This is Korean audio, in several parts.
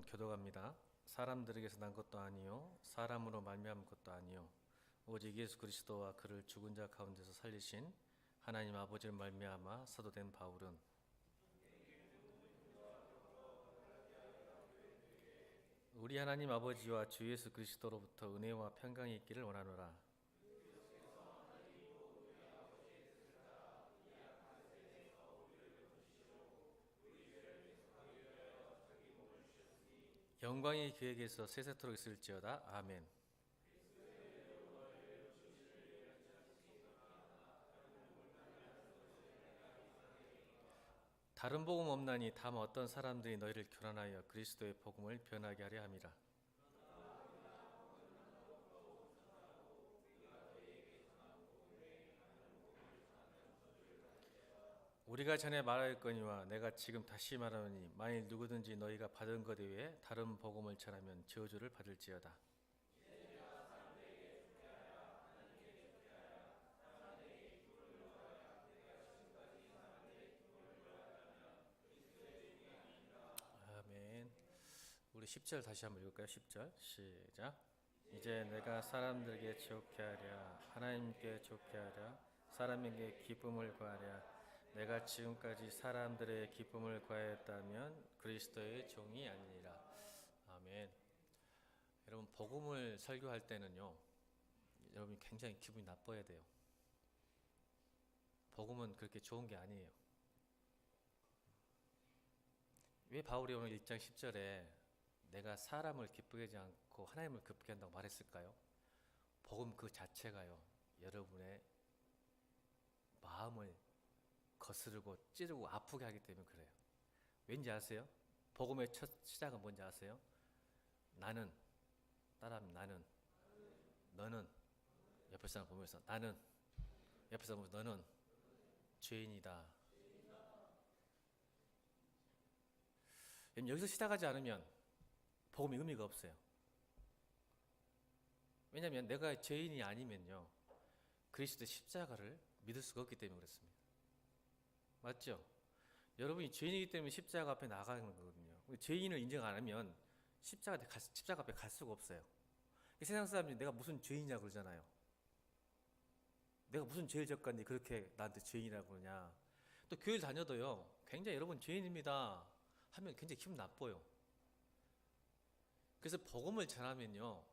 교도갑니다. 사람들에게서 난 것도 아니요 사람으로 말미암은 것도 아니요 오직 예수 그리스도와 그를 죽은 자 가운데서 살리신 하나님 아버지를 말미암아 사도된 바울은 우리 하나님 아버지와 주 예수 그리스도로부터 은혜와 평강이 있기를 원하노라. 영광이 그에게서 세세토록 있을지어다. 아멘. 다른 복음 없나니 다만 어떤 사람들이 너희를 교란하여 그리스도의 복음을 변하게 하려 함이라. 우리가 전에 말하였거니와 내가 지금 다시 말하노니 만일 누구든지 너희가 받은 것 외에 다른 복음을 전하면 저주를 받을지어다. 아멘. 우리 10절 다시 한번 읽을까요? 10절 시작. 이제 내가 사람들에게 좋게 하랴 하나님께 좋게 하랴 사람에게 기쁨을 구하랴 내가 지금까지 사람들의 기쁨을 구하였다면 그리스도의 종이 아니니라. 아멘. 여러분, 복음을 설교할 때는요, 여러분이 굉장히 기분이 나빠야 돼요. 복음은 그렇게 좋은 게 아니에요. 왜 바울이 오늘 1장 10절에 내가 사람을 기쁘게 하지 않고 하나님을 기쁘게 한다고 말했을까요? 복음 그 자체가요, 여러분의 마음을 거스르고 찌르고 아프게 하기 때문에 그래요. 왠지 아세요? 복음의 첫 시작은 뭔지 아세요? 나는, 따라하면 나는, 너는, 옆에 사람 보면서 나는, 옆에 사람 보면서 너는 죄인이다. 여기서 시작하지 않으면 복음이 의미가 없어요. 왜냐하면 내가 죄인이 아니면요, 그리스도의 십자가를 믿을 수가 없기 때문에 그렇습니다. 맞죠? 여러분이 죄인이기 때문에 십자가 앞에 나가는 거거든요. 죄인을 인정 안 하면 십자가 앞에 갈 수가 없어요. 세상 사람들이 내가 무슨 죄인이냐 그러잖아요. 내가 무슨 죄를 졌건데 그렇게 나한테 죄인이라고 그러냐. 또 교회를 다녀도요, 굉장히 여러분 죄인입니다 하면 굉장히 기분 나빠요. 그래서 복음을 전하면요,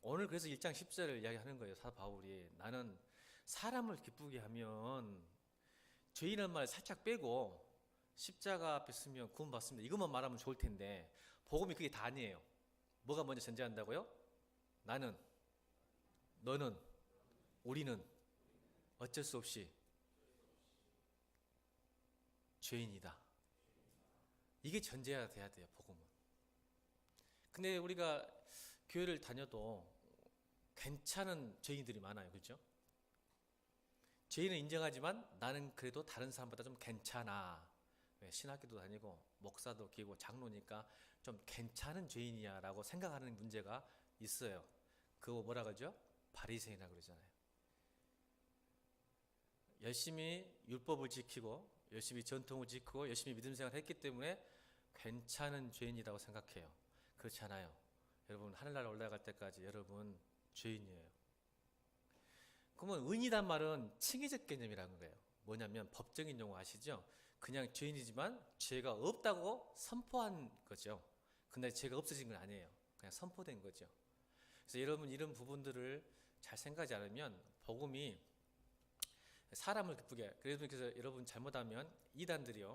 오늘 그래서 1장 10절을 이야기하는 거예요. 사도 바울이 나는 사람을 기쁘게 하면 죄인이라는 말 살짝 빼고 십자가 앞에 서면 구원 받습니다, 이것만 말하면 좋을 텐데 복음이 그게 다 아니에요. 뭐가 먼저 존재한다고요? 나는, 너는, 우리는 어쩔 수 없이 죄인이다. 이게 전제가 돼야 돼요, 복음은. 근데 우리가 교회를 다녀도 괜찮은 죄인들이 많아요. 그렇죠? 죄인은 인정하지만 나는 그래도 다른 사람보다 좀 괜찮아. 신학교도 다니고 목사도 끼고 장로니까 좀 괜찮은 죄인이야 라고 생각하는 문제가 있어요. 그거 뭐라 그러죠? 바리새인이라고 그러잖아요. 열심히 율법을 지키고 열심히 전통을 지키고 열심히 믿음 생활을 했기 때문에 괜찮은 죄인이라고 생각해요. 그렇지 않아요. 여러분, 하늘나라 올라갈 때까지 여러분 죄인이에요. 그러면 의인이란 말은 칭의적 개념이라는 거예요. 뭐냐면 법적인 용어 아시죠? 그냥 죄인이지만 죄가 없다고 선포한 거죠. 근데 죄가 없어진 건 아니에요. 그냥 선포된 거죠. 그래서 여러분 이런 부분들을 잘 생각하지 않으면 복음이 사람을 기쁘게, 그래서 여러분 잘못하면 이단들이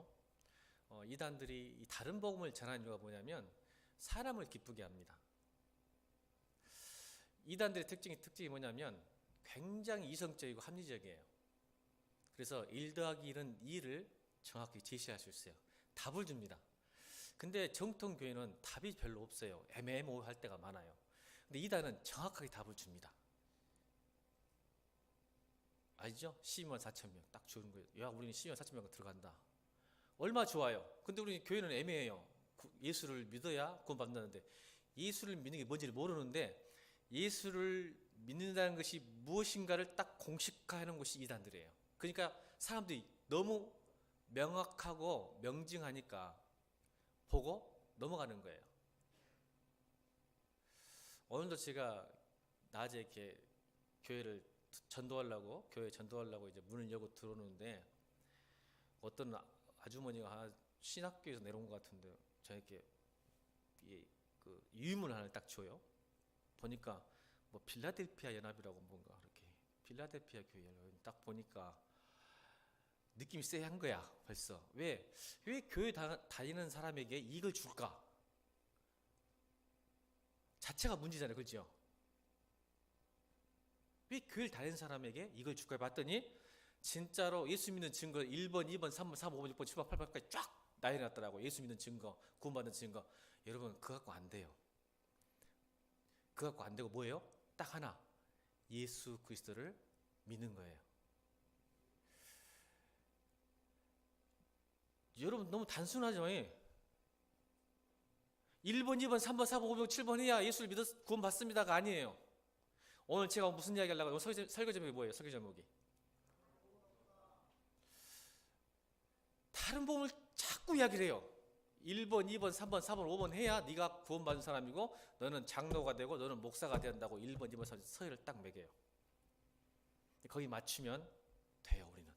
다른 복음을 전하는 이유가 뭐냐면 사람을 기쁘게 합니다. 이단들의 특징이 뭐냐면 굉장히 이성적이고 합리적이에요. 그래서 1 더하기 1은 2를 정확히 제시할 수 있어요. 답을 줍니다. 근데 정통 교회는 답이 별로 없어요. 애매모호할 때가 많아요. 근데 이단은 정확하게 답을 줍니다. 아시죠? 12만 4천 명 딱 주는 거예요. 야, 우리는 12만 4천 명 들어간다. 얼마 좋아요. 근데 우리 교회는 애매해요. 예수를 믿어야 구원 받는다는데 예수를 믿는 게 뭔지를 모르는데 예수를 믿는다는 것이 무엇인가를 딱 공식화하는 것이 이단들이에요. 그러니까 사람들이 너무 명확하고 명징하니까 보고 넘어가는 거예요. 오늘도 제가 낮에 이렇게 교회를 전도하려고 교회 전도하려고 이제 문을 열고 들어오는데 어떤 아주머니가 신학교에서 내려온 것 같은데 저에게 그 유인문을 하나 딱 줘요. 보니까 뭐 필라델피아 연합이라고 뭔가 그렇게 필라델피아 교회 연합 딱 보니까 느낌이 쎄한 거야 벌써. 왜 교회 다니는 사람에게 이익을 줄까? 자체가 문제잖아요, 그렇죠? 왜 교회를 다니는 사람에게 이걸 줄까 봤더니 진짜로 예수 믿는 증거 1번, 2번, 3번, 4번, 5번, 6번, 7번, 8번까지 쫙 나열해놨더라고. 예수 믿는 증거, 구원받는 증거. 여러분 그거 갖고 안 돼요. 그거 갖고 안 되고 뭐예요? 딱 하나, 예수 그리스도를 믿는 거예요. 여러분 너무 단순하죠? 1번, 2번, 3번, 4번, 5번, 7번 해야 예수를 믿어 구원받습니다가 아니에요. 오늘 제가 무슨 이야기 하려고 설교 제목이 뭐예요? 설교 제목이 다른 복음을 자꾸 이야기를 해요. 1번, 2번, 3번, 4번, 5번 해야 네가 구원받은 사람이고 너는 장로가 되고 너는 목사가 된다고 1번, 2번, 3번 서열을 딱 매겨요. 거기 맞추면 돼요 우리는.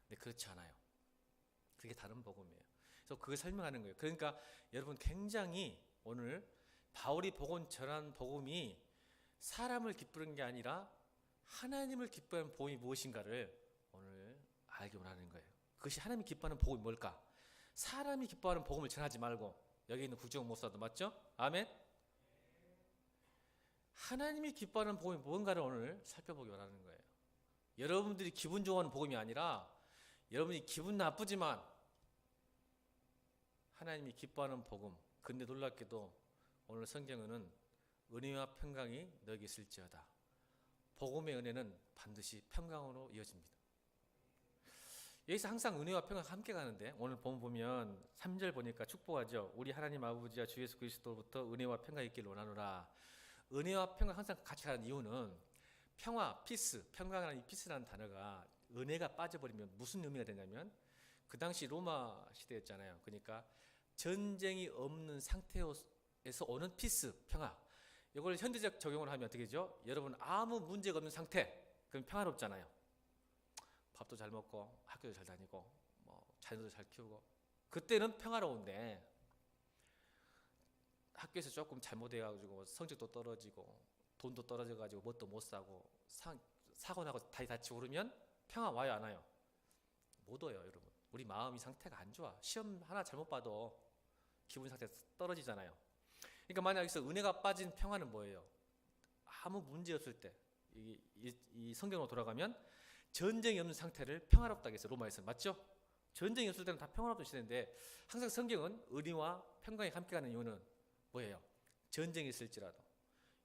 근데 그렇지 않아요. 그게 다른 복음이에요. 그래서 그걸 설명하는 거예요. 그러니까 여러분 굉장히 오늘 바울이 전한 복음이 사람을 기쁘는 게 아니라 하나님을 기뻐하는 복음이 무엇인가를 오늘 알기 원하는 거예요. 그것이 하나님이 기뻐하는 복음이 뭘까? 사람이 기뻐하는 복음을 전하지 말고 여기 있는 국정 목사도 맞죠? 아멘? 하나님이 기뻐하는 복음이 뭔가를 오늘 살펴보기 원하는 거예요. 여러분들이 기분 좋아하는 복음이 아니라 여러분이 기분 나쁘지만 하나님이 기뻐하는 복음. 근데 놀랍게도 오늘 성경에는 은혜와 평강이 너에게 있을지어다. 복음의 은혜는 반드시 평강으로 이어집니다. 여기서 항상 은혜와 평강 함께 가는데 오늘 보면 3절 보니까 축복하죠. 우리 하나님 아버지와 주 예수 그리스도로부터 은혜와 평강이 있기를 원하노라. 은혜와 평강 항상 같이 가는 이유는 평화, 피스, 평강이라는 이 피스라는 단어가 은혜가 빠져버리면 무슨 의미가 되냐면 그 당시 로마 시대였잖아요. 그러니까 전쟁이 없는 상태에서 오는 피스, 평화. 이걸 현대적 적용을 하면 어떻게 되죠? 여러분 아무 문제가 없는 상태, 그럼 평화롭잖아요. 밥도 잘 먹고 학교도 잘 다니고 뭐 자녀도 잘 키우고 그때는 평화로운데 학교에서 조금 잘못해가지고 성적도 떨어지고 돈도 떨어져가지고 뭣도 못 사고 사고 나고 다리 다치고 그러면 평화 와요 안 와요? 못 와요 여러분. 우리 마음이 상태가 안 좋아. 시험 하나 잘못 봐도 기분 상태가 떨어지잖아요. 그러니까 만약 여기서 은혜가 빠진 평화는 뭐예요? 아무 문제 없을 때 이 성경으로 돌아가면 전쟁이 없는 상태를 평화롭다고 했어요. 로마에서 맞죠? 전쟁이 없을 때는 다 평화롭던 시대인데 항상 성경은 은혜와 평강이 함께가는 이유는 뭐예요? 전쟁이 있을지라도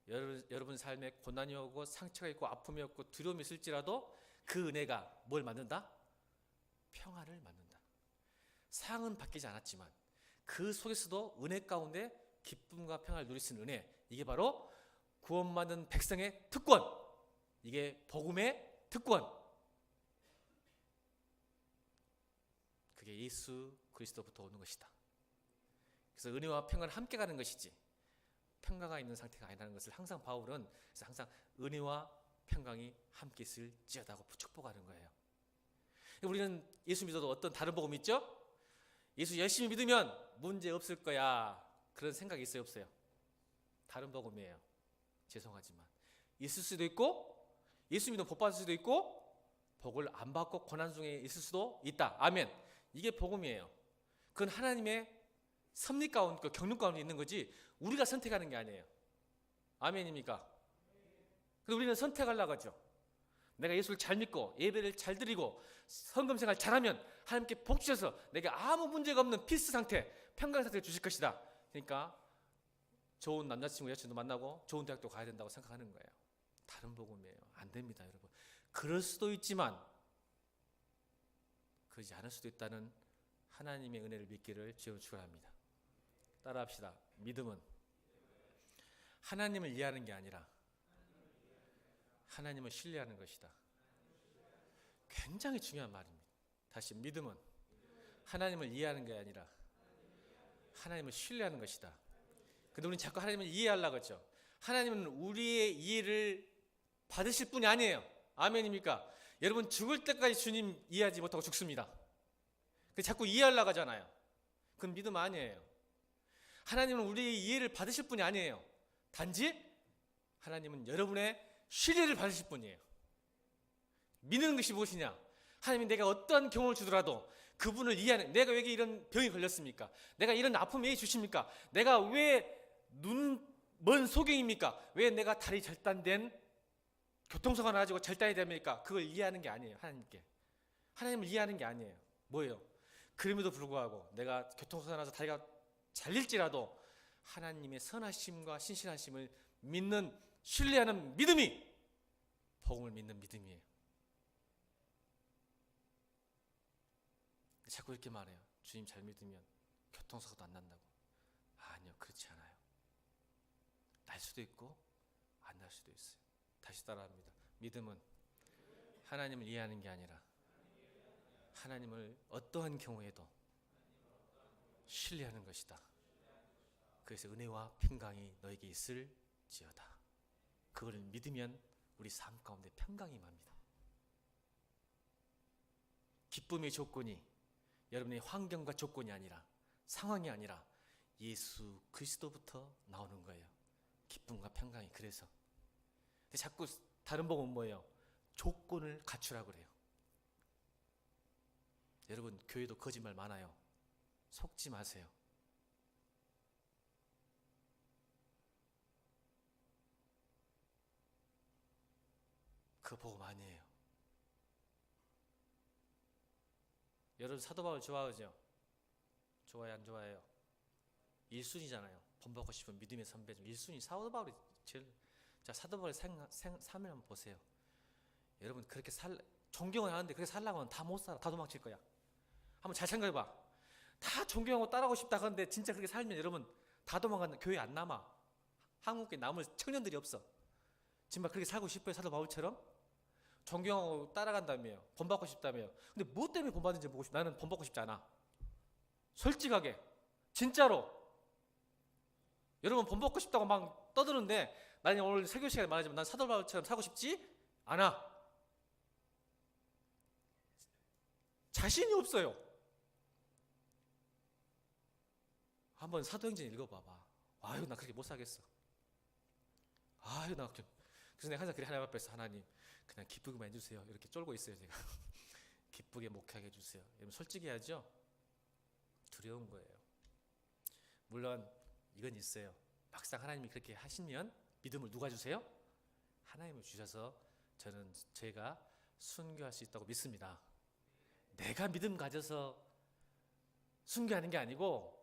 여러분 삶에 고난이 오고 상처가 있고 아픔이 없고 두려움이 있을지라도 그 은혜가 뭘 만든다? 평화를 만든다. 상은 바뀌지 않았지만 그 속에서도 은혜 가운데 기쁨과 평화를 누릴 수 있는 은혜, 이게 바로 구원받는 백성의 특권, 이게 복음의 특권, 그게 예수 그리스도부터 오는 것이다. 그래서 은혜와 평화는 함께 가는 것이지 평가가 있는 상태가 아니라는 것을 항상 바울은 그래서 항상 은혜와 평강이 함께 있을지어다고 축복하는 거예요. 우리는 예수 믿어도 어떤 다른 복음이 있죠? 예수 열심히 믿으면 문제 없을 거야, 그런 생각이 있어요 없어요? 다른 복음이에요. 죄송하지만 있을 수도 있고 예수 믿으면 복 받을 수도 있고 복을 안 받고 고난 중에 있을 수도 있다. 아멘. 이게 복음이에요. 그건 하나님의 섭리 가운데 경륜 가운데 있는 거지 우리가 선택하는 게 아니에요. 아멘입니까? 근데 우리는 선택하려고 하죠. 내가 예수를 잘 믿고 예배를 잘 드리고 성금생활 잘하면 하나님께 복 주셔서 내게 아무 문제가 없는 피스 상태, 평강 상태를 주실 것이다. 그러니까 좋은 남자친구 여자친구도 만나고 좋은 대학도 가야 된다고 생각하는 거예요. 다른 복음이에요. 안 됩니다 여러분. 그럴 수도 있지만 그러지 않을 수도 있다는 하나님의 은혜를 믿기를 주여 축원합니다. 따라합시다. 믿음은 하나님을 이해하는 게 아니라 하나님을 신뢰하는 것이다. 굉장히 중요한 말입니다. 다시 믿음은 하나님을 이해하는 게 아니라 하나님을 신뢰하는 것이다. 근데 우리는 자꾸 하나님을 이해하려고 하죠. 하나님은 우리의 이해를 받으실 분이 아니에요. 아멘입니까? 여러분 죽을 때까지 주님 이해하지 못하고 죽습니다. 자꾸 이해하려고 하잖아요. 그건 믿음 아니에요. 하나님은 우리의 이해를 받으실 분이 아니에요. 단지 하나님은 여러분의 신뢰를 받으실 분이에요. 믿는 것이 무엇이냐? 하나님이 내가 어떠한 경험을 주더라도 그분을 이해하는, 내가 왜 이런 병이 걸렸습니까? 내가 이런 아픔을 왜 주십니까? 내가 왜 먼 소경입니까? 왜 내가 다리 절단된 교통사고가 나가지고 절단이 됩니까? 그걸 이해하는 게 아니에요. 하나님께. 하나님을 이해하는 게 아니에요. 뭐예요? 그럼에도 불구하고 내가 교통사고가 나서 다리가 잘릴지라도 하나님의 선하심과 신실하심을 믿는, 신뢰하는 믿음이 복음을 믿는 믿음이에요. 자꾸 이렇게 말해요. 주님 잘 믿으면 교통사고도 안 난다고. 아니요, 그렇지 않아요. 날 수도 있고 안 날 수도 있어요. 다시 따라합니다. 믿음은 하나님을 이해하는 게 아니라 하나님을 어떠한 경우에도 신뢰하는 것이다. 그래서 은혜와 평강이 너에게 있을지어다. 그걸 믿으면 우리 삶 가운데 평강이 임합니다. 기쁨의 조건이 여러분의 환경과 조건이 아니라, 상황이 아니라 예수 그리스도부터 나오는 거예요. 기쁨과 평강이. 그래서 근데 자꾸 다른 복음은 뭐예요? 조건을 갖추라고 그래요. 여러분 교회도 거짓말 많아요. 속지 마세요. 그 복음 아니에요. 여러분 사도 바울 좋아하죠? 좋아요, 안 좋아해요? 1순위잖아요. 본받고 싶은 믿음의 선배 중 1순위 사도 바울이 제일. 자, 사도 바울의 삶을 한번 보세요. 여러분 그렇게 존경을 하는데 그렇게 살라고 하면 다 못 살아. 다 도망칠 거야. 한번 잘 생각해봐. 다 존경하고 따라하고 싶다 하는데 진짜 그렇게 살면 여러분 다 도망간다. 교회 안 남아. 한국에 남을 청년들이 없어. 정말 그렇게 살고 싶어요? 사도 바울처럼? 존경하고 따라간다며요. 본받고 싶다며요. 근데 뭐 때문에 본받는지 보고 싶어. 나는 본받고 싶지 않아. 솔직하게 진짜로. 여러분 본받고 싶다고 막 떠드는데 나는 오늘 설교 시간에 말하지만 난 사도 바울처럼 살고 싶지 않아. 자신이 없어요. 한번 사도행전 읽어봐봐. 아유 나 그렇게 못 살겠어. 아유 나 그래서 내가 항상 그래 하나님 앞에서 하나님 그냥 기쁘게만 해주세요. 이렇게 쫄고 있어요 제가. 기쁘게 목회하게 해주세요. 여러분 솔직히 해야죠. 두려운 거예요. 물론 이건 있어요. 막상 하나님이 그렇게 하시면 믿음을 누가 주세요? 하나님을 주셔서 제가 순교할 수 있다고 믿습니다. 내가 믿음 가져서 순교하는 게 아니고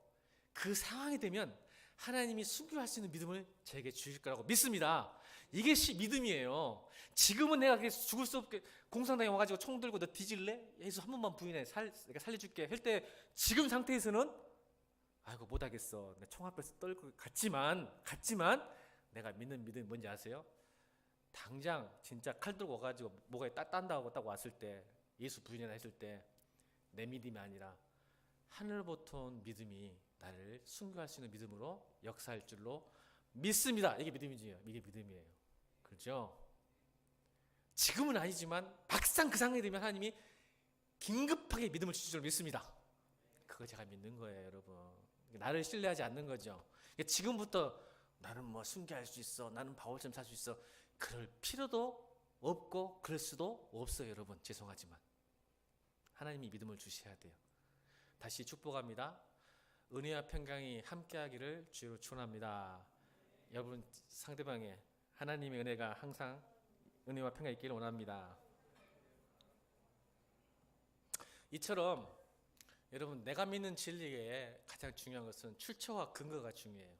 그 상황이 되면 하나님이 순교할 수 있는 믿음을 제게 주실 거라고 믿습니다. 이게 믿음이에요. 지금은 내가 죽을 수 없게 공산당에 와가지고 총 들고 너 뒤질래? 예수 한 번만 부인해. 내가 살려줄게 할 때 지금 상태에서는 아이고 못하겠어. 내가 총 앞에서 떨고 갔지만 내가 믿는 믿음이 뭔지 아세요? 당장 진짜 칼 들고 와가지고 목에 딴다고 딱 왔을 때 예수 부인이라 했을 때 내 믿음이 아니라 하늘부터 온 믿음이 나를 순교할 수 있는 믿음으로 역사할 줄로 믿습니다. 이게 믿음이지요. 이게 믿음이에요. 그렇죠? 지금은 아니지만 막상 그 상황이 되면 하나님이 긴급하게 믿음을 주실 줄 믿습니다. 그거 제가 믿는 거예요, 여러분. 나를 신뢰하지 않는 거죠. 지금부터 나는 뭐 순교할 수 있어. 나는 바울처럼 살 수 있어. 그럴 필요도 없고 그럴 수도 없어요, 여러분. 죄송하지만 하나님이 믿음을 주셔야 돼요. 다시 축복합니다. 은혜와 평강이 함께하기를 주로 축원합니다. 여러분 상대방에 하나님의 은혜가 항상 은혜와 평강이 있기를 원합니다. 이처럼 여러분 내가 믿는 진리에 가장 중요한 것은 출처와 근거가 중요해요.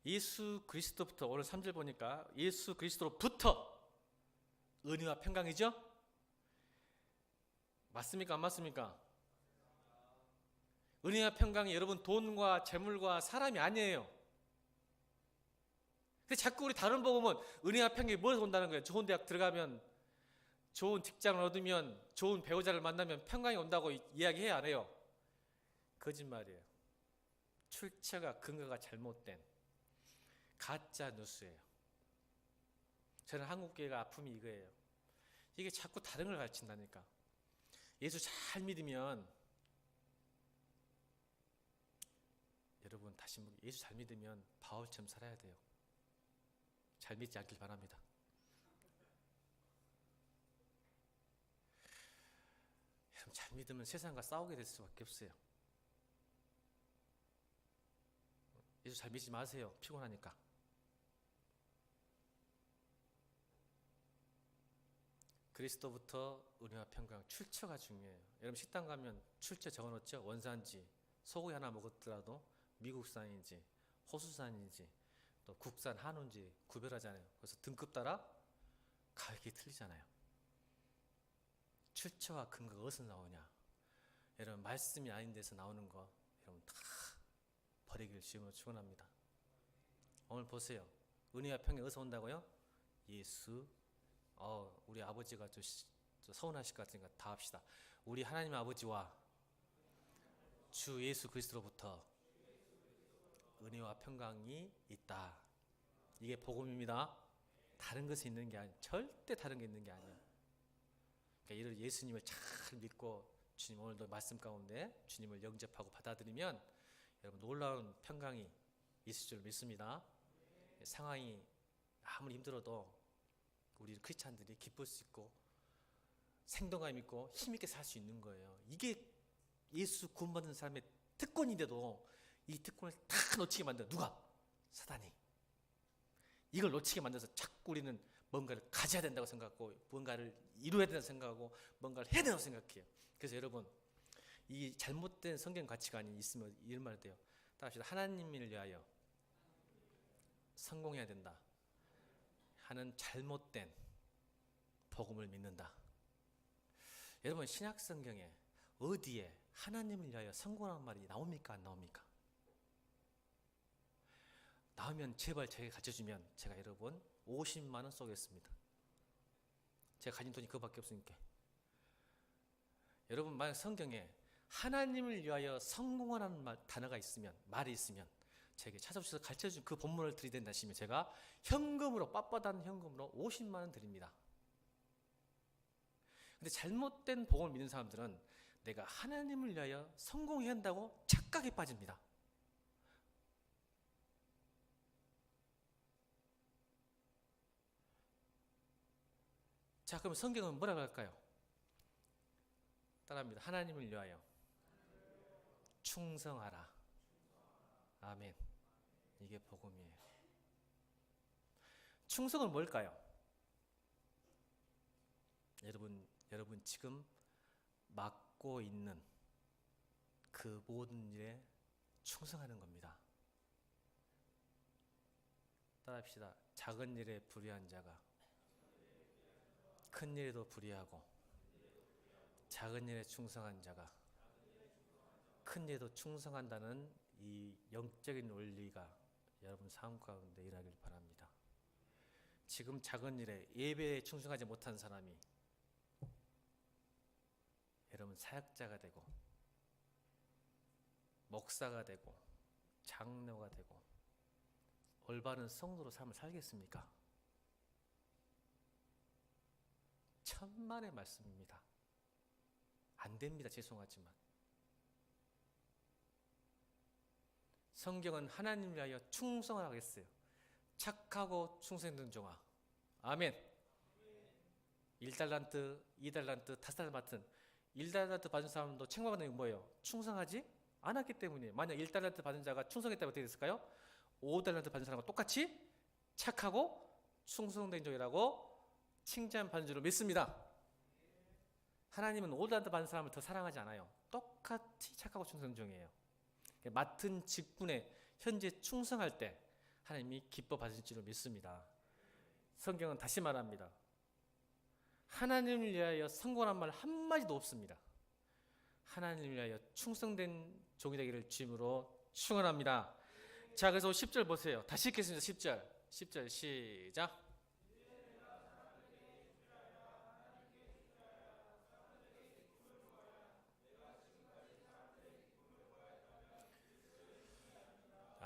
예수 그리스도부터 오늘 3절 보니까 예수 그리스도로부터 은혜와 평강이죠? 맞습니까? 안 맞습니까? 은혜와 평강이 여러분 돈과 재물과 사람이 아니에요. 근데 자꾸 우리 다른 복음은 은혜와 평강이 뭐에서 온다는 거예요. 좋은 대학 들어가면, 좋은 직장을 얻으면, 좋은 배우자를 만나면 평강이 온다고 이야기해야 안 해요. 거짓말이에요. 출처가 근거가 잘못된 가짜 뉴스예요. 저는 한국교회가 아픔이 이거예요. 이게 자꾸 다른 걸 가르친다니까. 예수 잘 믿으면, 여러분 다시 예수 잘 믿으면 바울처럼 살아야 돼요. 잘 믿지 않길 바랍니다. 여러분 잘 믿으면 세상과 싸우게 될 수밖에 없어요. 예수 잘 믿지 마세요. 피곤하니까. 그리스도부터 은혜와 평강, 출처가 중요해요. 여러분 식당 가면 출처 적어놓죠. 원산지, 소고기 하나 먹었더라도 미국산인지 호수산인지 또 국산 한우인지 구별하잖아요. 그래서 등급 따라 가격이 틀리잖아요. 출처와 근거가 어디서 나오냐? 여러분 말씀이 아닌 데서 나오는 거 여러분 다 버리길 주님으로 축원합니다. 오늘 보세요. 은혜와 평강이 어디서 온다고요? 예수. 우리 아버지가 좀 서운하실 것 같으니까 다 합시다. 우리 하나님 아버지와 주 예수 그리스도로부터 은혜와 평강이 있다. 이게 복음입니다. 다른 것이 있는 게 아니에요. 절대 다른 게 있는 게 아니에요. 그러니까 이를 예수님을 잘 믿고 주님 오늘도 말씀 가운데 주님을 영접하고 받아들이면 여러분 놀라운 평강이 있을 줄 믿습니다. 상황이 아무리 힘들어도 우리 크리스찬들이 기쁠 수 있고 생동감 있고 힘있게 살 수 있는 거예요. 이게 예수 구원받은 사람의 특권인데도 이 특권을 다 놓치게 만들어. 누가? 사단이. 이걸 놓치게 만들어서 자꾸 우리는 뭔가를 가져야 된다고 생각하고 뭔가를 이루어야 된다고 생각하고 뭔가를 해야 된다고 생각해요. 그래서 여러분 이 잘못된 성경 가치관이 있으면 이런 말이 돼요. 따라합시다. 하나님을 위하여 성공해야 된다 하는 잘못된 복음을 믿는다. 여러분 신약 성경에 어디에 하나님을 위하여 성공하는 말이 나옵니까? 안 나옵니까? 나오면 제발 제게 가르쳐주면 제가 여러분 50만 원 쏘겠습니다. 제가 가진 돈이 그거밖에 없으니까. 여러분 만약 성경에 하나님을 위하여 성공하라는 단어가 있으면 말이 있으면 제게 찾아오셔서 가르쳐준 그 본문을 드리된다 하시면 제가 현금으로 빳빳한 현금으로 50만 원 드립니다. 근데 잘못된 복음을 믿는 사람들은 내가 하나님을 위하여 성공해야 한다고 착각에 빠집니다. 자, 그럼 성경은 뭐라고 할까요? 따라합니다. 하나님을 위하여 충성하라. 아멘. 이게 복음이에요. 충성은 뭘까요? 여러분 지금 맡고 있는 그 모든 일에 충성하는 겁니다. 따라합시다. 작은 일에 불의한 자가 큰 일에도 불의하고 작은 일에 충성한 자가 큰 일에도 충성한다는 이 영적인 원리가 여러분 삶 가운데 일하길 바랍니다. 지금 작은 일에 예배에 충성하지 못한 사람이 여러분 사역자가 되고 목사가 되고 장로가 되고 올바른 성도로 삶을 살겠습니까? 천만의 말씀입니다. 안 됩니다. 죄송하지만 성경은 하나님을 위하여 충성하라고 했어요. 착하고 충성된 종아. 아멘. 1달란트, 2달란트, 5달란트 1달란트 받은 사람도 책망받는 게 뭐예요? 충성하지 않았기 때문이에요. 만약 1달란트 받은 자가 충성했다면 어떻게 됐을까요? 5달란트 받은 사람과 똑같이 착하고 충성된 종이라고 칭찬받는 줄로 믿습니다. 하나님은 5달란트 받은 사람을 더 사랑하지 않아요. 똑같이 착하고 충성된 종이에요. 맡은 직분에 현재 충성할 때 하나님이 기뻐 받으실 줄로 믿습니다. 성경은 다시 말합니다. 하나님을 위하여 성공한 말 한마디도 없습니다. 하나님을 위하여 충성된 종이 되기를 주님으로 축원합니다. 자, 그래서 10절 보세요. 다시 읽겠습니다. 10절 시작.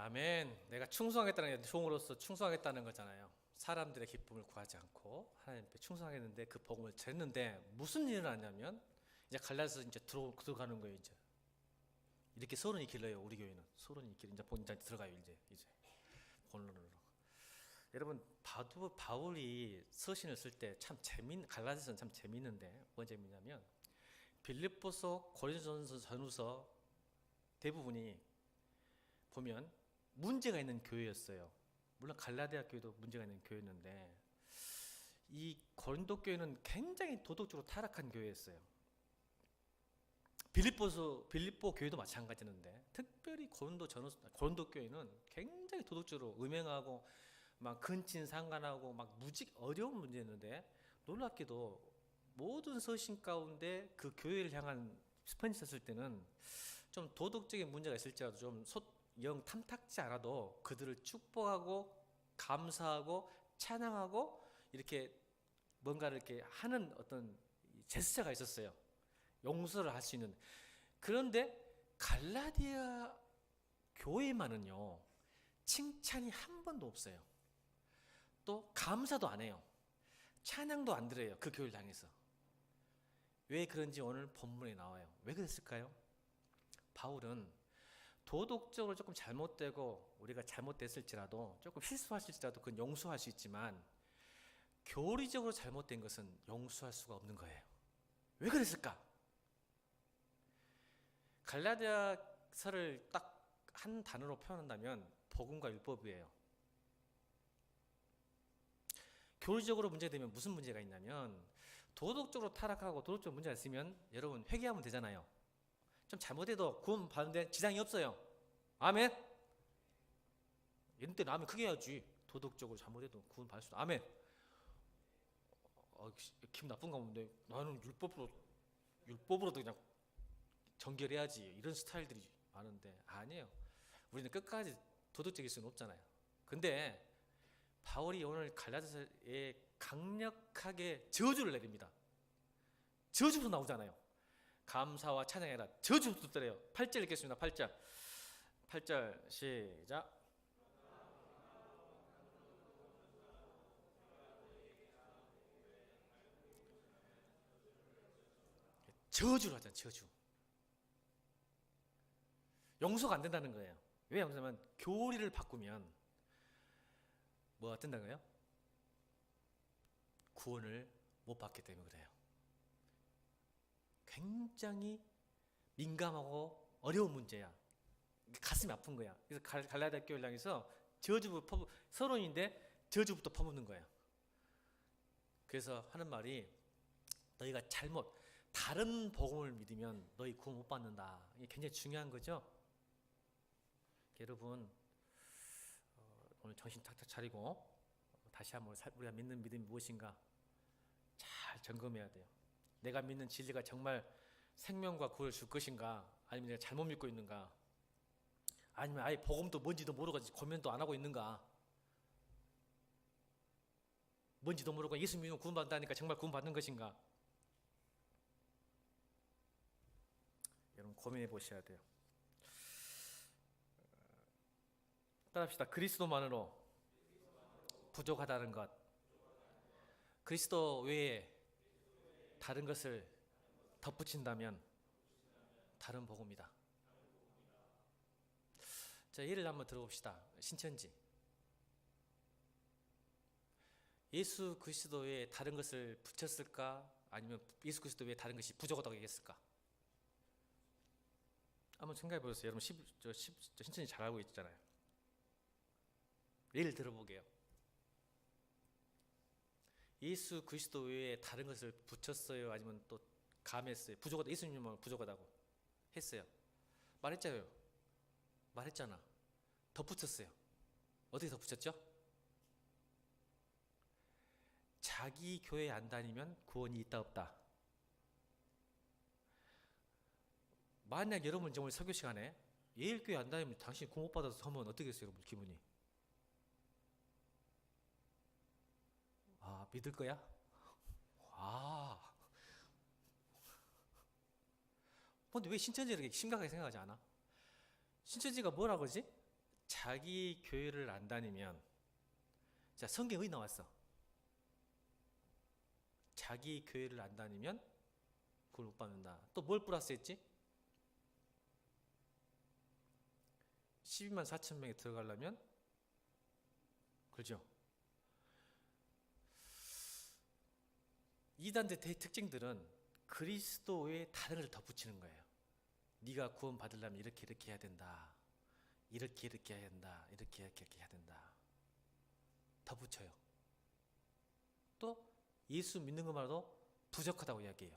아멘. 내가 충성하겠다는 게 종으로서 충성하겠다는 거잖아요. 사람들의 기쁨을 구하지 않고 하나님께 충성하겠는데 그 복음을 전했는데 무슨 일을 하냐면 이제 갈라서 이제 들어가는 거예요. 이렇게 서론이 길어요. 우리 교회는 서론이 길어. 이제 본인한테 들어가요. 이제 본론으로. 여러분 바울이 서신을 쓸 때 참 갈라디아서는 참 재밌는데 뭔 재미냐면 빌립보서, 고린도전서, 전후서 대부분이 보면 문제가 있는 교회였어요. 물론 갈라디아 교회도 문제가 있는 교회였는데 이 고린도 교회는 굉장히 도덕적으로 타락한 교회였어요. 빌립보 교회도 마찬가지였는데 특별히 고린도 교회는 굉장히 도덕적으로 음행하고 막 근친상간하고 막 무지 어려운 문제였는데 놀랍게도 모든 서신 가운데 그 교회를 향한 스펀지 썼을 때는 좀 도덕적인 문제가 있을지라도 좀 영 탐탁지 않아도 그들을 축복하고 감사하고 찬양하고 이렇게 뭔가를 이렇게 하는 어떤 제스처가 있었어요. 용서를 할 수 있는. 그런데 갈라디아 교회만은요 칭찬이 한 번도 없어요. 또 감사도 안 해요. 찬양도 안 드려요. 그 교회를 향해서. 왜 그런지 오늘 본문에 나와요. 왜 그랬을까요? 바울은 도덕적으로 조금 잘못되고 우리가 잘못됐을지라도 조금 실수하실지라도 그건 용서할 수 있지만 교리적으로 잘못된 것은 용서할 수가 없는 거예요. 왜 그랬을까? 갈라디아서를 딱 한 단어로 표현한다면 복음과 율법이에요. 교리적으로 문제되면 무슨 문제가 있냐면 도덕적으로 타락하고 도덕적으로 문제가 있으면 여러분 회개하면 되잖아요. 좀 잘못해도 구원 받는데 지장이 없어요. 아멘. 이런 때 나면 크게 해야지. 도덕적으로 잘못해도 구원 받을 수도. 아멘. 기분 나쁜가 본데 나는 율법으로도 그냥 정결해야지. 이런 스타일들이 많은데 아니에요. 우리는 끝까지 도덕적일 수는 없잖아요. 근데 바울이 오늘 갈라디아서에 강력하게 저주를 내립니다. 저주도 나오잖아요. 감사와 찬양해라. 저주부터 때려요. 8절 읽겠습니다. 8절 시작. 저주를 하잖아요. 저주. 용서가 안 된다는 거예요. 왜? 왜냐면 교리를 바꾸면 뭐가 된다는 거예요? 구원을 못 받기 때문에 그래요. 굉장히 민감하고 어려운 문제야. 가슴이 아픈 거야. 그래서 갈라디아 교회를 향해서 저주부터 서론인데 저주부터 퍼붓는 거예요. 그래서 하는 말이 너희가 다른 복음을 믿으면 너희 구원 못 받는다. 이게 굉장히 중요한 거죠. 여러분 오늘 정신 탁탁 차리고 다시 한번 우리가 믿는 믿음이 무엇인가 잘 점검해야 돼요. 내가 믿는 진리가 정말 생명과 구원을 줄 것인가, 아니면 내가 잘못 믿고 있는가, 아니면 아예 복음도 뭔지도 모르고 고민도 안 하고 있는가, 뭔지도 모르고 예수 믿으면 구원받는다니까 정말 구원받는 것인가. 여러분 고민해 보셔야 돼요. 따라합시다. 그리스도만으로 부족하다는 것, 그리스도 외에 다른 것을 덧붙인다면 다른 복음이다. 자, 예를 한번 들어봅시다. 신천지. 예수 그리스도 외에 다른 것을 붙였을까? 아니면 예수 그리스도 외에 다른 것이 부족하다고 얘기했을까? 한번 생각해 보세요. 여러분 신천지 잘 알고 있잖아요. 예를 들어보게요. 예수 그리스도 외에 다른 것을 붙였어요? 아니면 또 감했어요? 부족하다. 예수님은 부족하다고 했어요. 말했잖아. 덧붙였어요. 어떻게 덧붙였죠? 자기 교회 안 다니면 구원이 있다 없다. 만약 여러분 오늘 설교 시간에 예일교회 안 다니면 당신이 구원 못 받아서 하면 어떻겠어요? 여러분 기분이? 믿을 거야? 근데 왜 신천지를 이렇게 심각하게 생각하지 않아? 신천지가 뭐라 그러지? 자기 교회를 안 다니면, 자, 성경에 어디 나왔어? 자기 교회를 안 다니면 구원 못 받는다. 또 뭘 플러스 했지? 12만 4천 명에 들어가려면, 그렇죠? 이단의 특징들은 그리스도의 다른 걸 덧붙이는 거예요. 네가 구원 받으려면 이렇게 이렇게 해야 된다. 이렇게 이렇게 해야 된다. 이렇게 이렇게 해야 된다. 덧붙여요. 또 예수 믿는 것만으로도 부족하다고 이야기해요.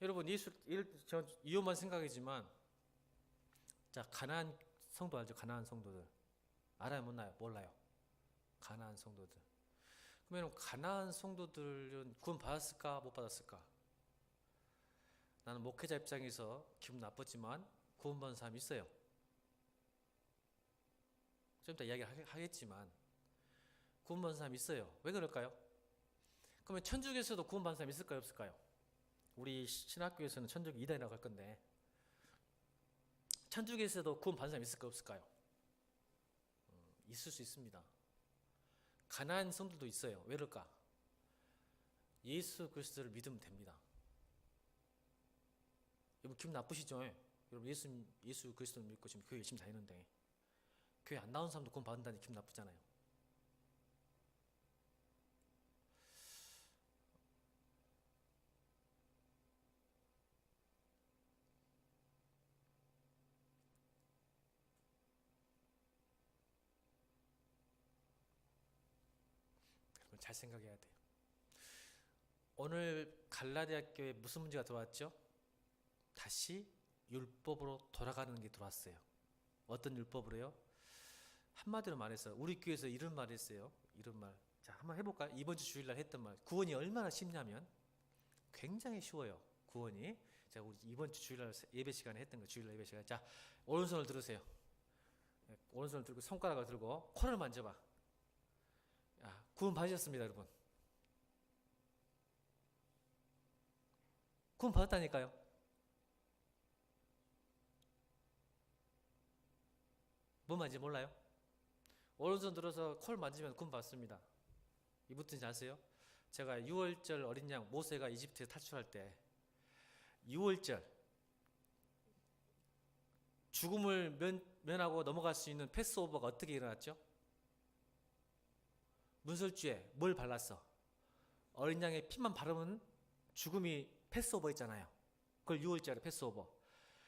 여러분, 저 이혼만 생각이지만, 자, 가나안 성도 알죠? 가나안 성도들 알아요? 몰라요? 가나안 성도들. 그러면 가나안 성도들은 구원 받았을까? 못 받았을까? 나는 목회자 입장에서 기분 나빴지만 구원 받은 사람이 있어요. 좀 이따 이야기하겠지만 구원 받은 사람이 있어요. 왜 그럴까요? 그러면 천주교에서도 구원 받은 사람이 있을까요? 없을까요? 우리 신학교에서는 천주교 2단이라고 할 건데, 천주교에서도 구원 받은 사람이 있을까요? 없을까요? 있을 수 있습니다. 가나안 성도도 있어요. 왜 그럴까? 예수 그리스도를 믿으면 됩니다. 여러분 기분 나쁘시죠? 여러분 예수 그리스도를 믿고 지금 교회 열심히 다니는데 교회 안 나온 사람도 구원 받는다니 기분 나쁘잖아요. 여러분 잘 생각해야 돼요. 오늘 갈라디아 교회에 무슨 문제가 들어왔죠? 다시 율법으로 돌아가는 게 들어왔어요. 어떤 율법으로요? 한마디로 말해서 우리 교회에서 이런 말 했어요. 이런 말. 자, 한번 해볼까요? 이번 주 주일날 했던 말. 구원이 얼마나 쉽냐면 굉장히 쉬워요. 구원이. 자, 우리 이번 주 주일날 예배 시간에 했던 거. 주일날 예배 시간. 자, 오른손을 들으세요. 오른손을 들고 손가락을 들고 코를 만져봐. 야, 구원 받으셨습니다, 여러분. 구원 받았다니까요. 뭔 말인지 몰라요? 오른손 들어서 코를 만지면 구원 받습니다. 이 무슨 지 아세요? 제가 6월절 어린 양 모세가 이집트에 탈출할 때 6월절 죽음을 면하고 넘어갈 수 있는 패스오버가 어떻게 일어났죠? 문설주에 뭘 발랐어? 어린 양의 피만 바르면 죽음이 패스오버 있잖아요. 그걸 6월절에 패스오버.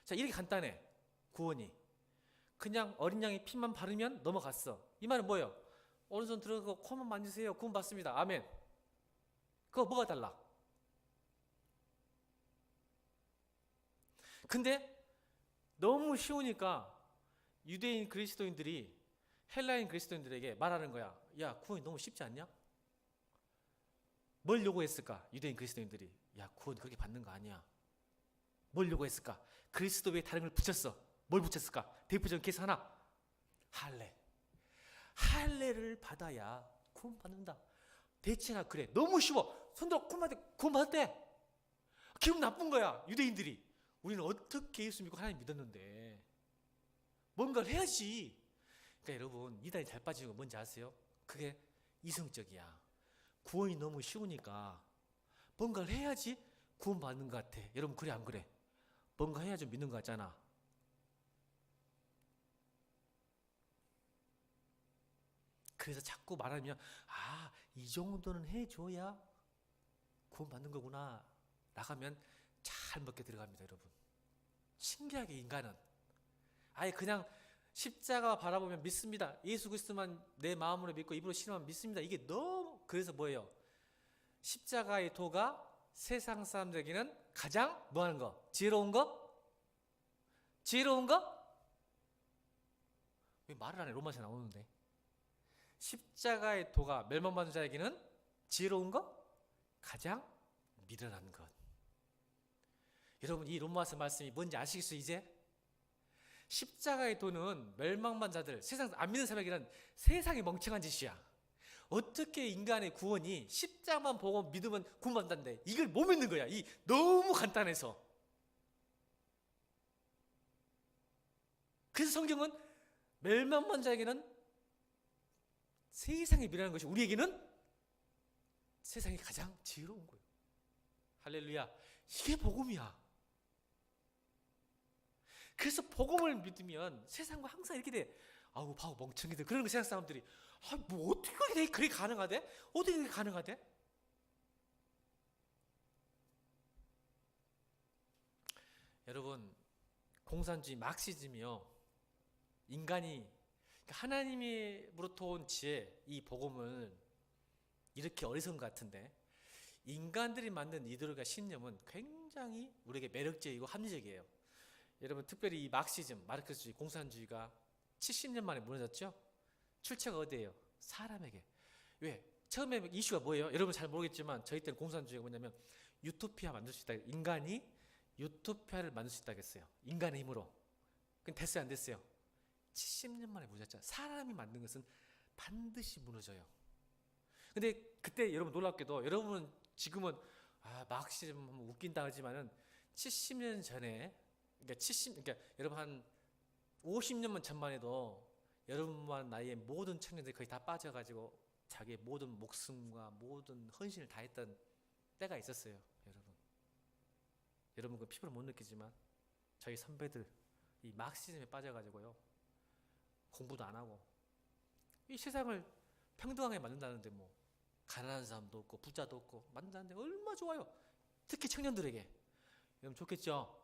자, 이렇게 간단해. 구원이. 그냥 어린 양의 피만 바르면 넘어갔어. 이 말은 뭐예요? 오른손 들어가고 코만 만지세요. 구원 받습니다. 아멘. 그거 뭐가 달라? 근데 너무 쉬우니까 유대인 그리스도인들이 헬라인 그리스도인들에게 말하는 거야. 야, 구원이 너무 쉽지 않냐? 뭘 요구했을까? 유대인 그리스도인들이. 야, 구원 그렇게 받는 거 아니야. 뭘 요구했을까? 그리스도에 다른 걸 붙였어. 뭘 붙였을까? 대표적인 케이스 하나. 할례. 할례를 받아야 구원 받는다. 대체나 그래. 너무 쉬워. 손들어 구원 받았대. 기분 나쁜 거야. 유대인들이. 우리는 어떻게 예수 믿고 하나님 믿었는데 뭔가를 해야지. 그러니까 여러분 이단이 잘 빠지는 거 뭔지 아세요? 그게 이성적이야. 구원이 너무 쉬우니까 뭔가를 해야지 구원 받는 것 같아. 여러분 그래 안 그래? 뭔가 해야지 믿는 것 같잖아. 그래서 자꾸 말하면 아, 이 정도는 해줘야 구원 받는 거구나. 나가면 잘 먹게 들어갑니다, 여러분. 신기하게 인간은 아예 그냥 십자가 바라보면 믿습니다. 예수 그리스도만 내 마음으로 믿고 입으로 신으면 믿습니다. 이게 너무 그래서 뭐예요? 십자가의 도가 세상 사람들에게는 가장 뭐하는 거? 지혜로운 거? 지혜로운 거? 왜 말을 안 해? 로마서 나오는데. 십자가의 도가 멸망받는 자에게는 지혜로운 거? 가장 미련한 것. 여러분 이 로마서 말씀이 뭔지 아시겠어요 이제? 십자가의 도는 멸망받는 자들, 세상 안 믿는 사람에게는 세상이 멍청한 짓이야. 어떻게 인간의 구원이 십자가만 보고 믿으면 구원받는다는데 이걸 못 믿는 거야. 이 너무 간단해서. 그래서 성경은 멸망만 자에게는 세상의 미라는 것이 우리에게는 세상이 가장 지혜로운 거예요. 할렐루야. 이게 복음이야. 그래서 복음을 믿으면 세상과 항상 이렇게 돼. 아우 바보 멍청이들. 그런 거 세상 사람들이 뭐 어떻게 그게 가능하대? 어떻게 그게 가능하대? 여러분, 공산주의 마르크시즘이요, 인간이 하나님으로부터 온 지혜, 이 복음을 이렇게 어리석은 것 같은데, 인간들이 만든 이데올로기와 신념은 굉장히 우리에게 매력적이고 합리적이에요. 여러분, 특별히 이 마르크시즘, 마르크스주의, 공산주의가 70년 만에 무너졌죠? 출처가 어디예요? 사람에게. 왜? 처음에 이슈가 뭐예요? 여러분 잘 모르겠지만 저희 때는 공산주의가 뭐냐면 유토피아 만들 수 있다. 인간이 유토피아를 만들 수 있다고 했어요. 인간의 힘으로. 그건 됐어요, 안 됐어요? 70년 만에 무너졌죠. 사람이 만든 것은 반드시 무너져요. 근데 그때 여러분 놀랍게도, 여러분은 지금은 마르크시즘 웃긴다 하지만은 70년 전에, 그러니까 여러분 한 50년만 전만 해도 여러분만 나이에 모든 청년들이 거의 다 빠져가지고 자기의 모든 목숨과 모든 헌신을 다했던 때가 있었어요. 여러분 그 피부로 못 느끼지만 저희 선배들 이 마르크시즘에 빠져가지고요, 공부도 안 하고 이 세상을 평등하게 만든다는데 뭐 가난한 사람도 없고 부자도 없고 만든다는데 얼마나 좋아요. 특히 청년들에게. 여러분 좋겠죠?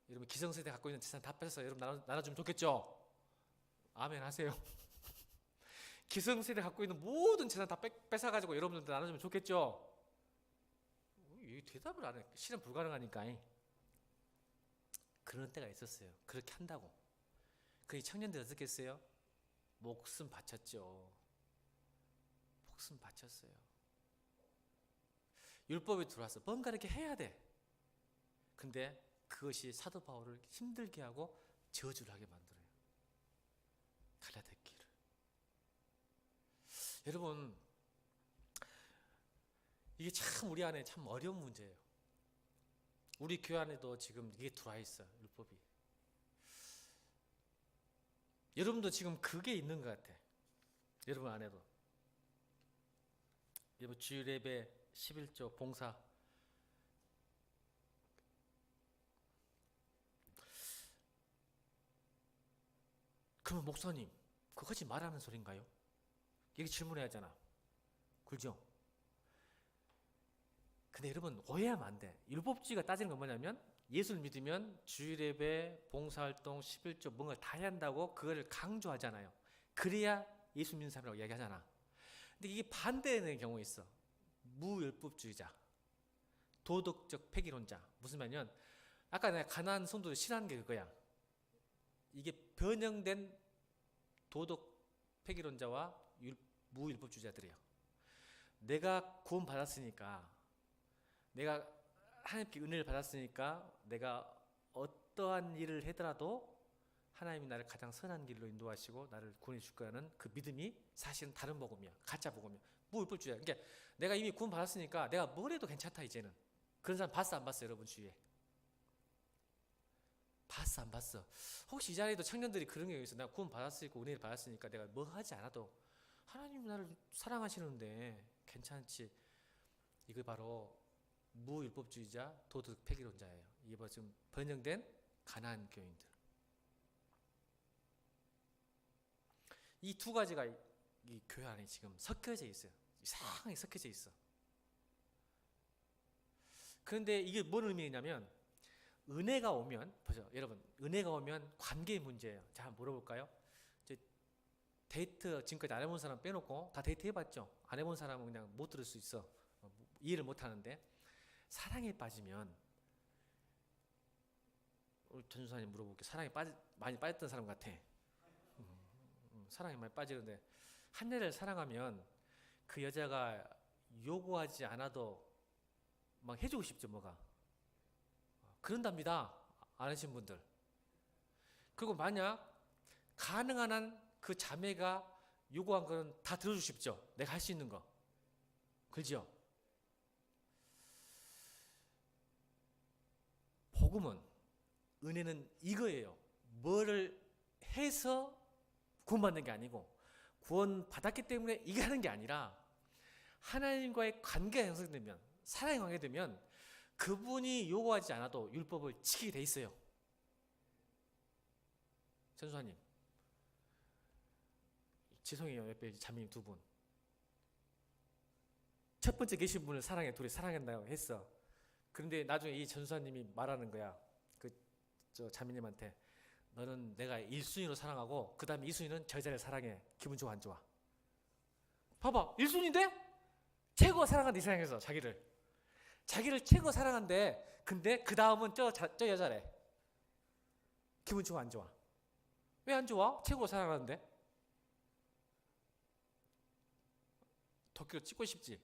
여러분 기성세대 갖고 있는 재산 다 뺏어서 여러분 나눠주면 좋겠죠? 아멘 하세요. 기성세대 갖고 있는 모든 재산 다 뺏어가지고 여러분들 나눠주면 좋겠죠? 이 대답을 안 해. 실현 불가능하니까. 그런 때가 있었어요. 그렇게 한다고. 그 청년들 어떻게 했어요? 목숨 바쳤죠. 목숨 바쳤어요. 율법이 들어와서 뭔가 이렇게 해야 돼. 근데 그것이 사도 바울을 힘들게 하고 저주를 하게 만들어요. 갈라디아서를. 여러분, 이게 참 우리 안에 참 어려운 문제예요. 우리 교회 안에도 지금 이게 들어와 있어요. 율법이. 여러분도 지금 그게 있는 것 같아. 여러분 안에도. 여러분 주일 예배 11조 봉사. 그러면 목사님, 그것이 말하는 소린가요? 이렇게 질문해야 하잖아. 그죠? 근데 여러분 오해하면 안 돼. 율법주의가 따지는 건 뭐냐면 예수를 믿으면 주일 예배, 봉사활동, 11조 뭔가 다 해야 한다고 그거를 강조하잖아요. 그래야 예수 믿는 사람이라고 이야기하잖아. 근데 이게 반대되는 경우가 있어. 무율법주의자, 도덕적 폐기론자. 무슨 말이냐면 아까 내가 가난한 성도를 싫어하는 게 그거야. 이게 변형된 도덕 폐기론자와 무율법주의자들이에요. 내가 구원 받았으니까, 내가 하나님께 은혜를 받았으니까 내가 어떠한 일을 하더라도 하나님이 나를 가장 선한 길로 인도하시고 나를 구원해 줄 거라는 그 믿음이 사실은 다른 복음이야. 가짜 복음이야. 무율법주의야. 그러니까 내가 이미 구원 받았으니까 내가 뭘 해도 괜찮다 이제는. 그런 사람 봤어 안 봤어 여러분 주위에? 봤어 안 봤어? 혹시 이 자리에도 청년들이 그런 게 있어? 내가 구원 받았으니까 은혜를 받았으니까 내가 뭐 하지 않아도 하나님 나를 사랑하시는데 괜찮지. 이거 바로 무율법주의자, 도덕 폐기론자예요. 이게 뭐 지금 번영된 가난한 교인들. 이 두 가지가 이 교회 안에 지금 섞여져 있어요. 이상하게 섞여져 있어. 그런데 이게 뭔 의미냐면 은혜가 오면, 보죠 여러분, 은혜가 오면 관계의 문제예요. 자, 한번 물어볼까요? 데이트 지금까지 안 해본 사람 빼놓고 다 데이트 해봤죠? 안 해본 사람은 그냥 못 들을 수 있어. 이해를 못 하는데, 사랑에 빠지면, 우리 전주사님 물어볼게요. 사랑에 많이 빠졌던 사람 같아. 사랑에 많이 빠지는데, 한 여자를 사랑하면 그 여자가 요구하지 않아도 막 해주고 싶죠, 뭐가. 그런답니다. 안 하신 분들. 그리고 만약 가능한 한 그 자매가 요구한 거는 다 들어주십시오. 내가 할 수 있는 거. 그죠? 복음은, 은혜는 이거예요. 뭐를 해서 구원받는 게 아니고 구원받았기 때문에 이게 하는 게 아니라 하나님과의 관계가 형성되면, 사랑의 관계가 되면 그분이 요구하지 않아도 율법을 지키게 돼 있어요. 전수아님, 죄송해요. 옆에 자매님 두 분. 첫 번째 계신 분을 사랑해, 둘이 사랑한다고 했어. 그런데 나중에 이 전수아님이 말하는 거야. 저 자매님한테, 너는 내가 1순위로 사랑하고 그 다음에 2순위는 저 여자를 사랑해. 기분 좋아 안 좋아? 봐봐, 1순위인데 최고 사랑한다. 이 세상에서 자기를 최고 사랑한대. 근데 그 다음은 저 여자래. 기분 좋아 안 좋아? 왜 안 좋아? 최고 사랑하는데. 도쿄 찍고 싶지?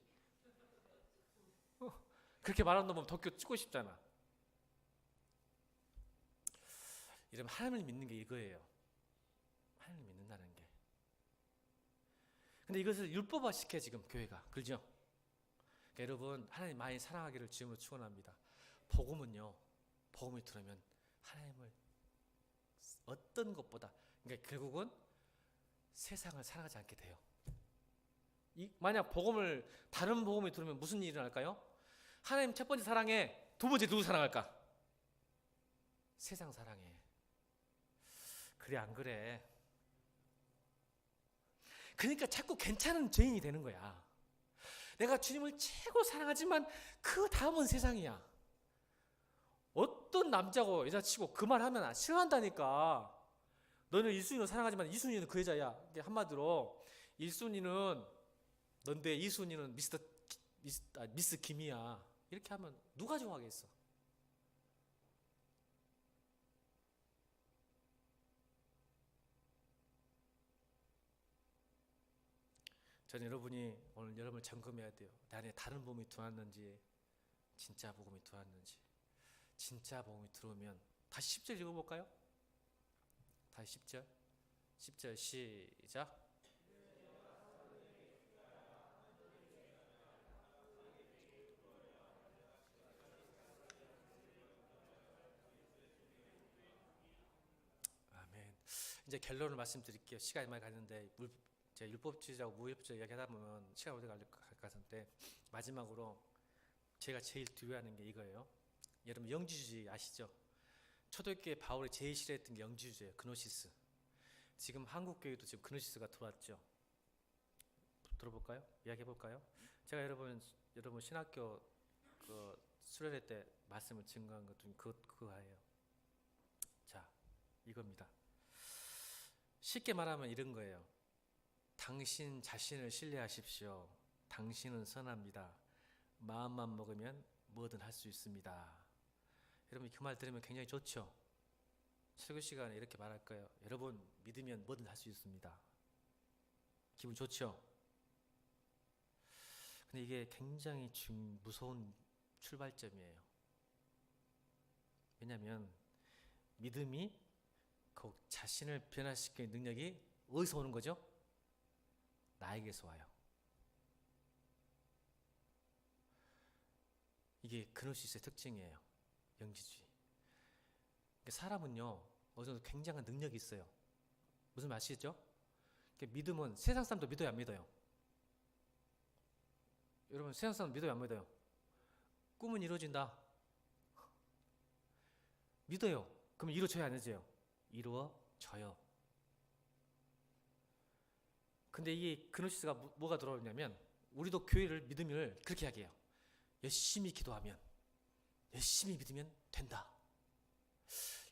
그렇게 말하는 놈 보면 도쿄 찍고 싶잖아. 이러면 하나님을 믿는 게 이거예요. 하나님을 믿는다는 게. 근데 이것을 율법화 시켜 지금 교회가. 그렇죠? 그러니까 여러분, 하나님 많이 사랑하기를 주님으로 축원합니다. 복음을 들으면 하나님을 어떤 것보다, 그러니까 결국은 세상을 사랑하지 않게 돼요. 만약 다른 복음을 들으면 무슨 일이 일어날까요? 하나님 첫 번째 사랑해. 두 번째 누구 사랑할까? 세상 사랑해. 그래 안 그래? 그러니까 자꾸 괜찮은 죄인이 되는 거야. 내가 주님을 최고 사랑하지만 그 다음은 세상이야. 어떤 남자고 여자치고 그 말 하면 싫어한다니까. 너는 1순위로 사랑하지만 2순위는 그 여자야. 한마디로 1순위는 넌데 2순위는 미스 김이야. 이렇게 하면 누가 좋아하겠어? 저는 여러분이 오늘 여러분을 점검해야 돼요. 내 안에 다른 복음이 들어왔는지, 진짜 복음이 들어왔는지. 진짜 복음이 들어오면 다시 10절 읽어볼까요? 다시 10절 시작. 아멘. 이제 결론을 말씀드릴게요. 시간이 많이 가는데 제가 율법주의자하고 무율법주의 이야기하다 보면 시간 오래 갈것 같은데, 마지막으로 제가 제일 두려워하는 게 이거예요. 여러분 영지주의 아시죠? 초대교회 바울이 제일 싫어했던 게 영지주의예요. 그노시스. 지금 한국 교회도 지금 그노시스가 들어왔죠. 들어볼까요? 이야기해볼까요? 제가 여러분 신학교 수련회 때 말씀을 증거한 것 중에 그거예요. 자, 이겁니다. 쉽게 말하면 이런 거예요. 당신 자신을 신뢰하십시오. 당신은 선합니다. 마음만 먹으면 뭐든 할 수 있습니다. 여러분 그 말 들으면 굉장히 좋죠? 설교 시간에 이렇게 말할 거예요. 여러분 믿으면 뭐든 할 수 있습니다. 기분 좋죠? 근데 이게 굉장히 무서운 출발점이에요. 왜냐하면 믿음이 그 자신을 변화시키는 능력이 어디서 오는 거죠? 나에게서 와요. 이게 그노시스의 특징이에요. 영지주의. 사람은요, 어느 정도 굉장한 능력이 있어요. 무슨 말 아시죠? 믿음은 세상 사람도 믿어요, 안 믿어요? 여러분, 세상 사람 믿어요, 안 믿어요? 꿈은 이루어진다. 믿어요. 그럼 이루어져야 안 이루어져요? 이루어져요. 근데 이 그노시스가 뭐가 들어오냐면, 우리도 교회를 믿음을 그렇게 하게 해요. 열심히 기도하면, 열심히 믿으면 된다.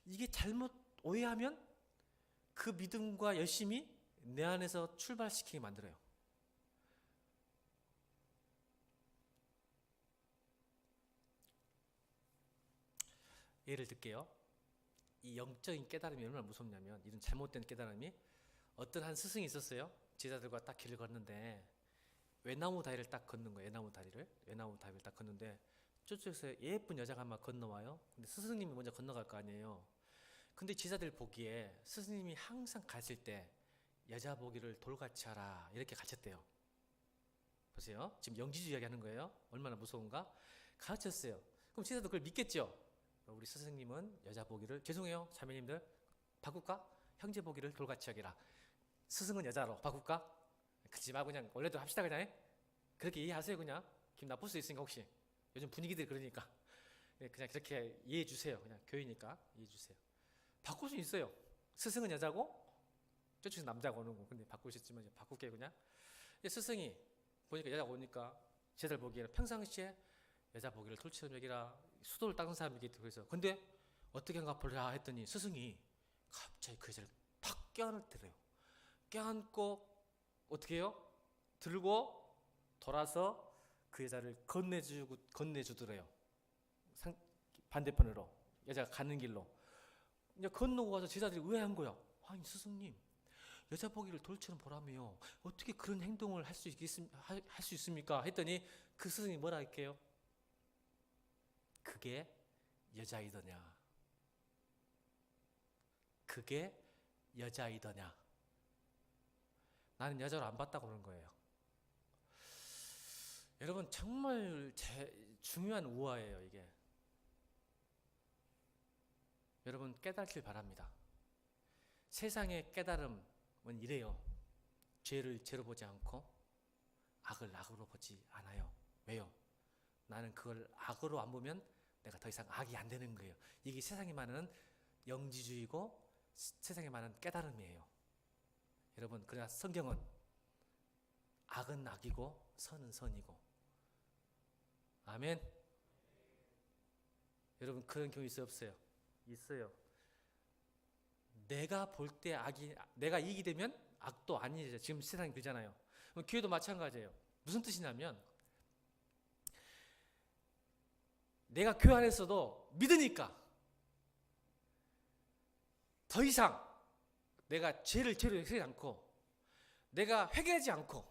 이게 잘못 오해하면 그 믿음과 열심히 내 안에서 출발시키게 만들어요. 예를 들게요. 이 영적인 깨달음이 얼마나 무섭냐면, 이런 잘못된 깨달음이, 어떤 한 스승이 있었어요. 제자들과 딱 길을 걷는데 외나무 다리를 딱 걷는 거예요. 외나무 다리를 딱 걷는데 저쪽에서 예쁜 여자가 막 건너와요. 근데 스승님이 먼저 건너갈 거 아니에요. 근데 제자들 보기에 스승님이 항상 가실 때 여자 보기를 돌같이 하라 이렇게 가르쳤대요. 보세요. 지금 영지주의 이야기하는 거예요. 얼마나 무서운가? 가르쳤어요. 그럼 제자도 그걸 믿겠죠. 우리 스승님은 여자 보기를, 죄송해요 자매님들, 바꿀까? 형제 보기를 돌같이 하기라. 스승은 여자로 바꿀까? 그러지 말고 그냥 원래도 합시다 그냥. 그렇게 이해하세요. 그냥 기분 나쁠 수 있으니까 혹시 요즘 분위기들이 그러니까 그냥 그렇게 이해해 주세요. 그냥 교회니까 이해해 주세요. 바꿀 수 있어요. 스승은 여자고 저쪽에서 남자가 오는 거. 근데 바꿀 수 있지만 바꿀게요 그냥. 스승이 보니까 여자가 오니까 쟤들 보기에는 평상시에 여자 보기를 돌처럼 여기라 수도를 닦는 사람이기 그래서 근데 어떻게 한가 보라 했더니 스승이 갑자기 그 여자를 탁 껴안더래요. 껴안고 어떻게 해요? 들고 돌아서 그 여자를 건네주더래요. 반대편으로 여자가 가는 길로 이제 건너고 와서 제자들이 의아한 거야. 아니 스승님 여자 보기를 돌처럼 보라며요. 어떻게 그런 행동을 할 수 있습니까? 했더니 그 스승이 뭐라 할게요? 그게 여자이더냐? 그게 여자이더냐? 나는 여자로 안 봤다고 그런 거예요. 여러분 정말 중요한 우화예요 이게. 여러분 깨닫길 바랍니다. 세상의 깨달음은 이래요. 죄를 죄로 보지 않고 악을 악으로 보지 않아요. 왜요? 나는 그걸 악으로 안 보면 내가 더 이상 악이 안 되는 거예요. 이게 세상에 많은 영지주의고 세상에 많은 깨달음이에요. 여러분 그러나 성경은 악은 악이고 선은 선이고 아멘. 여러분 그런 경우 있어요 없어요? 있어요. 내가 볼 때 내가 이익이 되면 악도 아니죠. 지금 세상이 그러잖아요. 교회도 마찬가지예요. 무슨 뜻이냐면 내가 교회 안에서도 믿으니까 더 이상 내가 죄를 죄로 여기지 않고 내가 회개하지 않고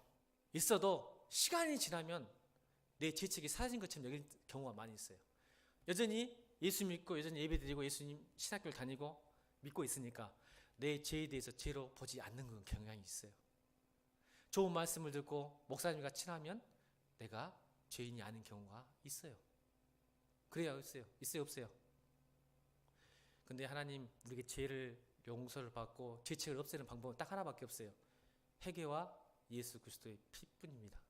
있어도 시간이 지나면 내 죄책이 사라진 것처럼 여길 경우가 많이 있어요. 여전히 예수 믿고 여전히 예배드리고 예수님 신학교를 다니고 믿고 있으니까 내 죄에 대해서 죄로 보지 않는 경향이 있어요. 좋은 말씀을 듣고 목사님과 친하면 내가 죄인이 아닌 경우가 있어요. 그래요 없어요? 있어요 없어요? 근데 하나님 우리에게 죄를 용서를 받고 죄책을 없애는 방법은 딱 하나밖에 없어요. 회개와 예수 그리스도의 피뿐입니다.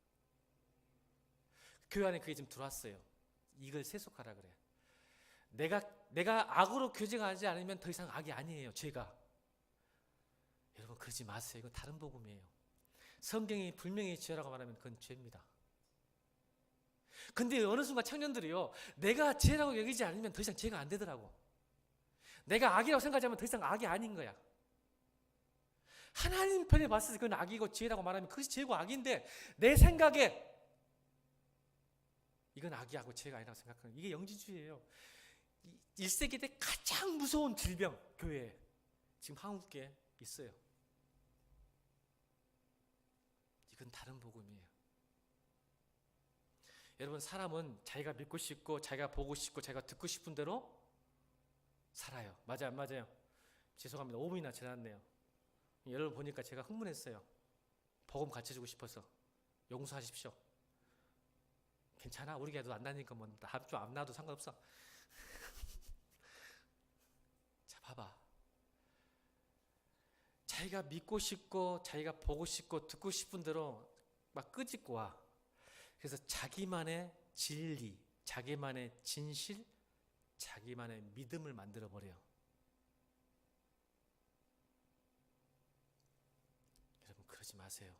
교회 안에 그게 지금 들어왔어요. 이걸 세속하라 그래. 내가 악으로 교제하지 않으면 더 이상 악이 아니에요. 죄가. 여러분 그러지 마세요. 이건 다른 복음이에요. 성경이 분명히 죄라고 말하면 그건 죄입니다. 근데 어느 순간 청년들이요, 내가 죄라고 여기지 않으면 더 이상 죄가 안 되더라고. 내가 악이라고 생각하면 더 이상 악이 아닌 거야. 하나님 편에 봤을 때 그건 악이고 죄라고 말하면 그것이 죄고 악인데 내 생각에 이건 악이하고 죄가 아니라고 생각하는 이게 영지주의예요. 1세기 때 가장 무서운 질병 교회에 지금 한국에 있어요. 이건 다른 복음이에요. 여러분 사람은 자기가 믿고 싶고 자기가 보고 싶고 자기가 듣고 싶은 대로 살아요. 맞아요 안 맞아요? 죄송합니다. 5분이나 지났네요. 여러분 보니까 제가 흥분했어요. 복음 가르쳐주고 싶어서 용서하십시오. 괜찮아? 우리 교회도 안 다니니까 뭐 다음 주 안 나도 상관없어. 자 봐봐. 자기가 믿고 싶고 자기가 보고 싶고 듣고 싶은 대로 막 끄집고 와. 그래서 자기만의 진리, 자기만의 진실, 자기만의 믿음을 만들어버려요. 여러분 그러지 마세요.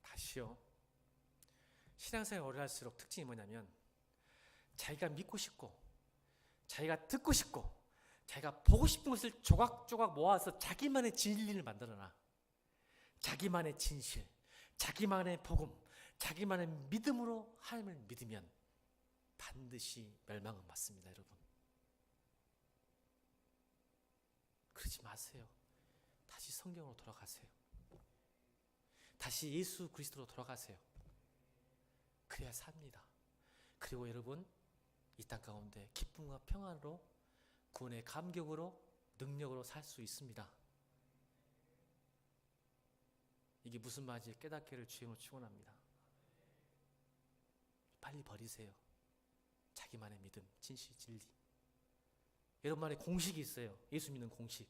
다시요. 신앙생활 오래 할수록 특징이 뭐냐면 자기가 믿고 싶고 자기가 듣고 싶고 자기가 보고 싶은 것을 조각조각 모아서 자기만의 진리를 만들어놔. 자기만의 진실, 자기만의 복음, 자기만의 믿음으로 하나님을 믿으면 반드시 멸망은 맞습니다. 여러분 그러지 마세요. 다시 성경으로 돌아가세요. 다시 예수 그리스도로 돌아가세요. 그래야 삽니다. 그리고 여러분 이 땅 가운데 기쁨과 평안으로 구원의 감격으로 능력으로 살 수 있습니다. 이게 무슨 말인지 깨닫기를 주님으로 축원합니다. 빨리 버리세요. 자기만의 믿음, 진실, 진리. 여러분만의 공식이 있어요. 예수 믿는 공식.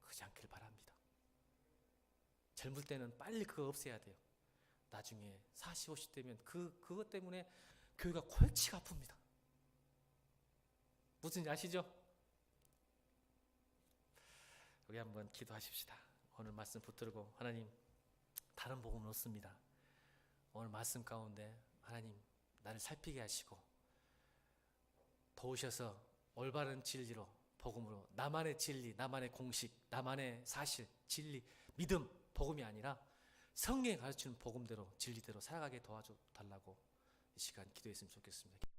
그러지 않길 바랍니다. 젊을 때는 빨리 그거 없애야 돼요. 나중에 40, 50 되면 그것 때문에 교회가 골치가 아픕니다. 무슨 아시죠? 우리 한번 기도하십시다. 오늘 말씀 붙들고 하나님, 다른 복음은 없습니다. 오늘 말씀 가운데 하나님 나를 살피게 하시고 도우셔서 올바른 진리로, 복음으로, 나만의 진리, 나만의 공식, 나만의 사실, 진리, 믿음, 복음이 아니라 성경이 가르치는 복음대로, 진리대로 살아가게 도와줘 달라고 이 시간 기도했으면 좋겠습니다.